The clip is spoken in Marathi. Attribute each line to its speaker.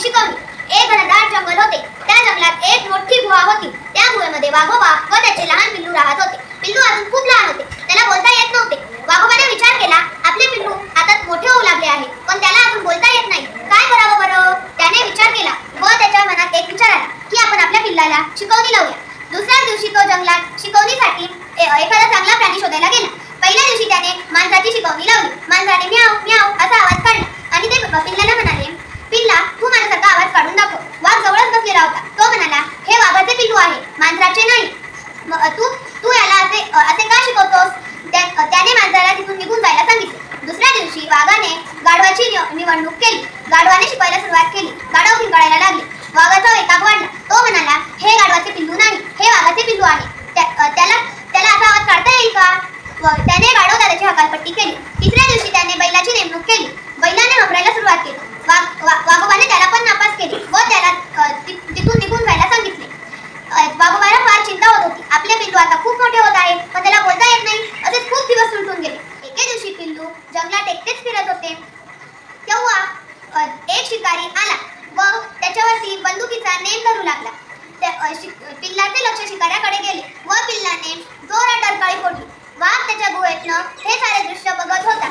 Speaker 1: शिकवणी। एक घनदाट जंगल होते। त्या जंगलात एक मोठी गुहा होती। त्या गुहेमध्ये वाघोबा व त्याचे लहान पिल्लू राहत होते। पिल्लू अजून खूप लहान होते, त्याला बोलता येत नव्हते। वाघोबाने विचार केला, आपले पिल्लू आता मोठे होऊ लागले आहे, पण त्याला अजून बोलता येत नाही, काय करावं बरं? त्याने विचार केला व त्याच्या मनात एक विचार आला की आपण आपल्या पिल्लाला शिकवणी लावूया। दुसऱ्या दिवशी तो जंगलात शिकवणीसाठी एखादा चांगला प्राणी शोधायला गेला। पहिल्या दिवशी त्याने मांजराची शिकवणी लावली। मांजराने म्याव म्याव असा आवाज काढला आणि ते पिल्लाला म्हणाले, पिल्ला तू माझ्यासारखा आवाज काढून दाखव। वाघ जवळच बसलेला होता। तो म्हणाला, हे वाघाचे पिल्लू आहे, मांजराचे नाही। तू याला असे का शिकवतोस? त्याने मांजराला तिथून निघून जायला सांगितले। दुसऱ्या दिवशी वाघाने गाढवाची निवडणूक केली। गाढवाने शिकवायला सुरुवात केली। गाढव किंकाळायला लागले। वाघाचा वैताग वाढला। तो म्हणाला, हे गाढवाचे पिल्लू नाही, हे वाघाचे पिल्लू आहे। त्याला असा आवाज काढता येईल का? त्याने गाढव दादाची हकालपट्टी केली। तिसऱ्या दिवशी त्याने बैलाची नेमणूक केली। बैलाने हंबरायला सुरुवात केली। वाघोबाने त्याला पण नापास केले व त्याला तिथून निघून जायला सांगितले। वाघोबाला फार चिंता होत होती, आपले पिल्लू आता खूप मोठे होत आहे, पण त्याला बोलता येत नाही। असेच खूप दिवस सुटून गेले। एके दिवशी पिल्लू जंगलात एकटेच फिरत होते। तेव्हा एक शिकारी आला व त्याच्यावरती बंदुकीचा नेम धरू लागला। पिल्लाचे लक्ष शिकाऱ्याकडे गेले व पिल्लाने जोरात डरकाळी फोडली। वाघ त्याच्या गुहेतनं हे सारे दृश्य बघत होता।